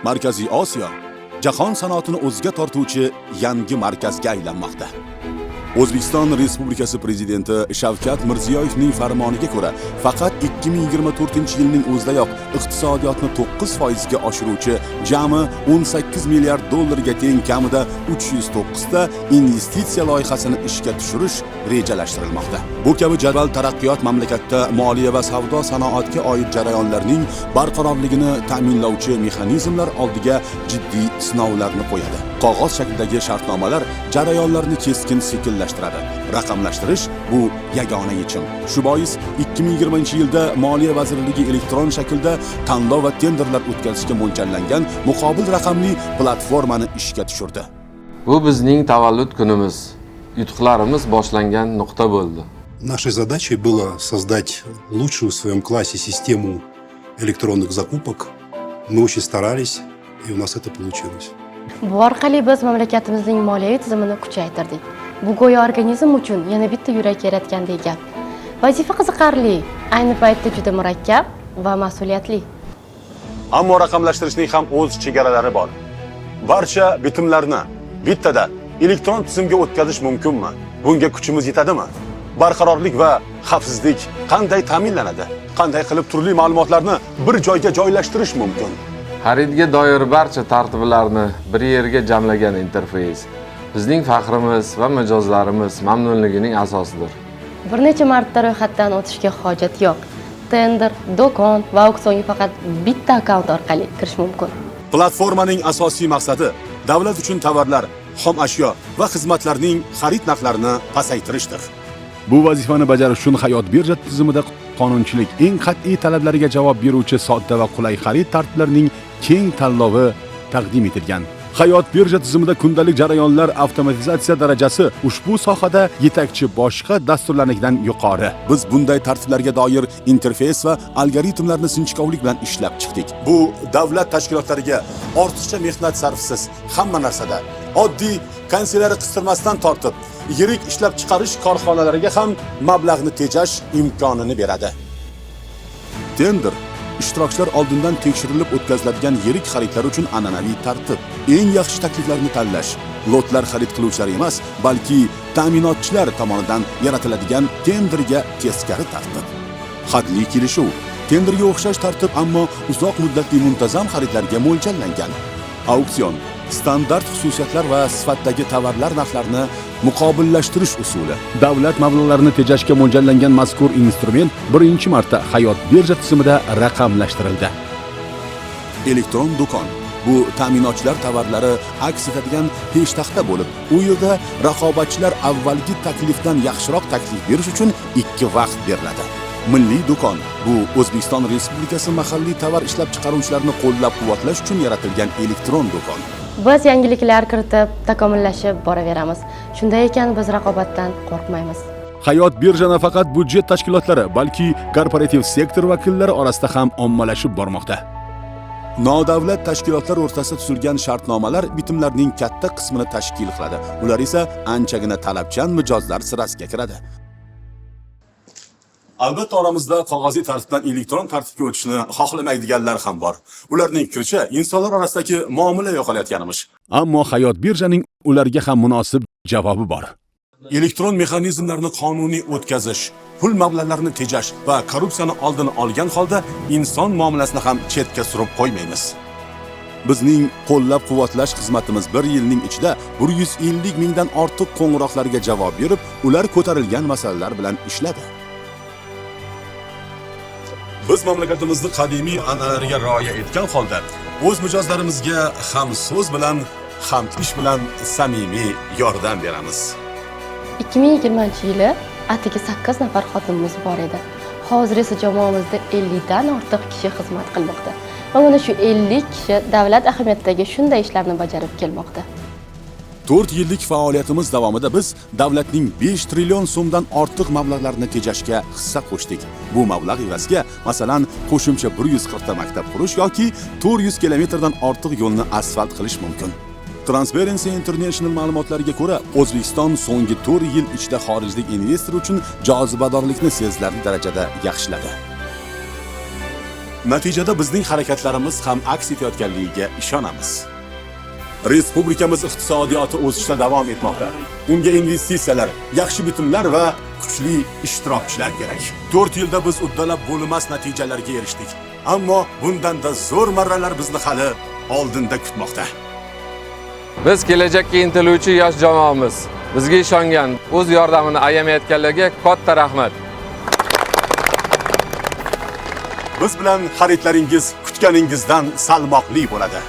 Markaziy Osiyo jahon sanoatini o'ziga tortuvchi yangi markazga aylanmoqda. O'zbekiston Respublikasi Prezidenti Shavkat Mirziyoyevning farmoniga ko'ra, faqat 2024-yilning o'zidayoq iqtisodiyotni 9% ga oshiruvchi jami 18 milliard dollarga teng kamida 309 ta investitsiya loyihasini ishga tushirish rejalashtirilmoqda. Bu kabi jadval taraqqiyot mamlakatda moliya va savdo sanoatga oid jarayonlarning barqarorligini ta'minlovchi mexanizmlar oldiga jiddiy sinovlarni qo'yadi. Qog'oz shaklidagi shartnomalar jarayonlarni keskin sekinlashtiradi. Raqamlashtirish bu yagona yechim. Shu bois 2020-yilda Moliya vazirligi elektron shaklda tanlov va tenderlar o'tkazishga mo'ljallangan muqobil raqamli platformani ishga tushirdi. Bu bizning tavallud kunimiz. Yutuqlarimiz boshlangan nuqta bo'ldi. Нашей задачей было создать лучшую в своем классе систему электронных закупок. Мы очень старались, и у нас это получилось. Bu orqali biz mamlakatimizning moliyaviy tizimini kuchaytirdik. Bu go'yo organizm uchun yana bitta yurak yaratgandek gap. Vazifa qiziqarli, ayni paytda juda murakkab va mas'uliyatli. Ammo raqamlashtirishning ham o'z chegaralari bor. Barcha bitimlarni bittada elektron tizimga o'tkazish mumkinmi? Bunga kuchimiz yetadimi? Barqarorlik va xavfsizlik qanday ta'minlanadi? Qanday qilib turli ma'lumotlarni bir joyga joylashtirish mumkin? Xaridga doir barcha tartiblarni bir yerga jamlagan interfeys bizning faxrimiz va mijozlarimiz mamnunligining asosidir. Bir necha marta ro'yxatdan o'tishga hojat yo'q. Tender, do'kon va auksionga faqat bitta akkaunt orqali kirish mumkin. Platformaning asosiy maqsadi davlat uchun tovarlar, xom ashyo va xizmatlarning xarid narxlarini pasaytirishdir. Bu vazifani bajarish uchun Hayot birja tizimida qonunchilik eng qat'iy talablariga javob beruvchi sodda va qulay xarid tartiblarining keng tanlovi taqdim etilgan. Hayot birja tizimida kundalik jarayonlar avtomatizatsiya darajasi ushbu sohada yetakchi boshqa dasturlarnikidan yuqori. Biz bunday tartiblarga doir interfeys va algoritmlarni sinchkovlik bilan ishlab chiqdik. Bu davlat tashkilotlariga ortiqcha mehnat sarfsiz hamma narsada oddiy kansiyalari qistirmasdan tortib, yirik ishlab chiqarish korxonalariga ham mablag'ni tejash imkonini beradi. Tender ishtirokchilar oldindan tekshirilib o'tkaziladigan yirik xaridlar uchun an'anaviy tartib. Eng yaxshi takliflarni tanlash, lotlar xarid qiluvchilar emas, balki ta'minotchilar tomonidan yaratiladigan tenderga teskari tartib. Hadli kelishuv, tenderga o'xshash tartib, ammo uzoq muddatli muntazam xaridlarga mo'ljallangan. Auksion, standart xususiyatlar va sifatdagi tovarlar narxlarini muqobillashtirish usuli. Davlat mablag'larini tejashga mo'ljallangan mazkur instrument birinchi marta Hayot birja tizimida raqamlashtirildi. Elektron do'kon bu ta'minotchilar tovarlari aks etadigan peshtaxta bo'lib, u yerda raqobatchilar avvalgi taklifdan yaxshiroq taklif berish uchun 2 vaqt beriladi. Milliy do'kon bu O'zbekiston Respublikasi mahalliy tovar ishlab chiqaruvchilarini qo'llab-quvvatlash uchun yaratilgan elektron do'kon. Biz yangiliklar kiritib, takomillashib boraveramiz. Shunday ekan biz raqobatdan qo'rqmaymiz. Hayot birja nafaqat budjet tashkilotlari, balki korporativ sektor vakillari orasida ham ommalashib bormoqda. Nodavlat tashkilotlar o'rtasida tuzilgan shartnomalar bitimlarning katta qismini tashkil qiladi. Ular esa anchagina talabchan mijozlar sirasiga kiradi. Albatta oramizda qog'oziy tartibdan elektron tartibga o'tishni xohlamaydiganlar ham bor. Ularning fikricha, insonlar orasidagi muomala yo'qolayotganimiz. Ammo Hayot birjaning ularga ham munosib javobi bor. Elektron mexanizmlarni qonuniy o'tkazish, pul mablag'larini tejash va korrupsiyani oldini olgan holda inson muomalasini ham chetga surib qo'ymaymiz. Bizning qo'llab-quvvatlash xizmatimiz 1 yilning ichida 150 mingdan ortiq qo'ng'iroqlarga javob berib, ular ko'tarilgan masalalar bilan ishladi. Biz mamlakatimizning qadimiy an'analariga rioya etgan holda o'z mijozlarimizga ham so'z bilan, ham ish bilan samimiy yordam beramiz. 2020-yili atigi 8 nafar xodimimiz bor edi. Hozir esa jamoamizda 50 dan ortiq kishi xizmat qilmoqda. Va mana shu 50 kishi davlat ahamiyatidagi shunday ishlarni bajarib kelmoqda. 4 yillik faoliyatimiz davomida biz davlatning 5 trillion so'mdan ortiq mablag'larini tejashga hissa qo'shdik. Bu mablag' evaziga, masalan, qo'shimcha 140 ta maktab qurish yoki 400 kilometrdan ortiq yo'lni asfalt qilish mumkin. Transparency International ma'lumotlariga ko'ra, O'zbekiston so'nggi 4 yil ichida xorijlik investor uchun jozibadorlikni sezilarli darajada yaxshiladi. Natijada bizning harakatlarimiz ham aks etayotganligiga ishonamiz. Respublikamiz iqtisodiyoti o'sishda davom etmoqda. Unga investitsiyalar, yaxshi bitimlar va kuchli ishtirokchilar kerak. 4 yilda biz uddalab bo'lmas natijalarga erishdik. Ammo bundan-da zo'r marralar bizni hali oldinda kutmoqda. Biz kelajakka intiluvchi yosh jamoamiz. Bizga ishongan, o'z yordamini ayamayotganlarga katta rahmat. Biz bilan xaridlaringiz kutganingizdan salmoqli bo'ladi.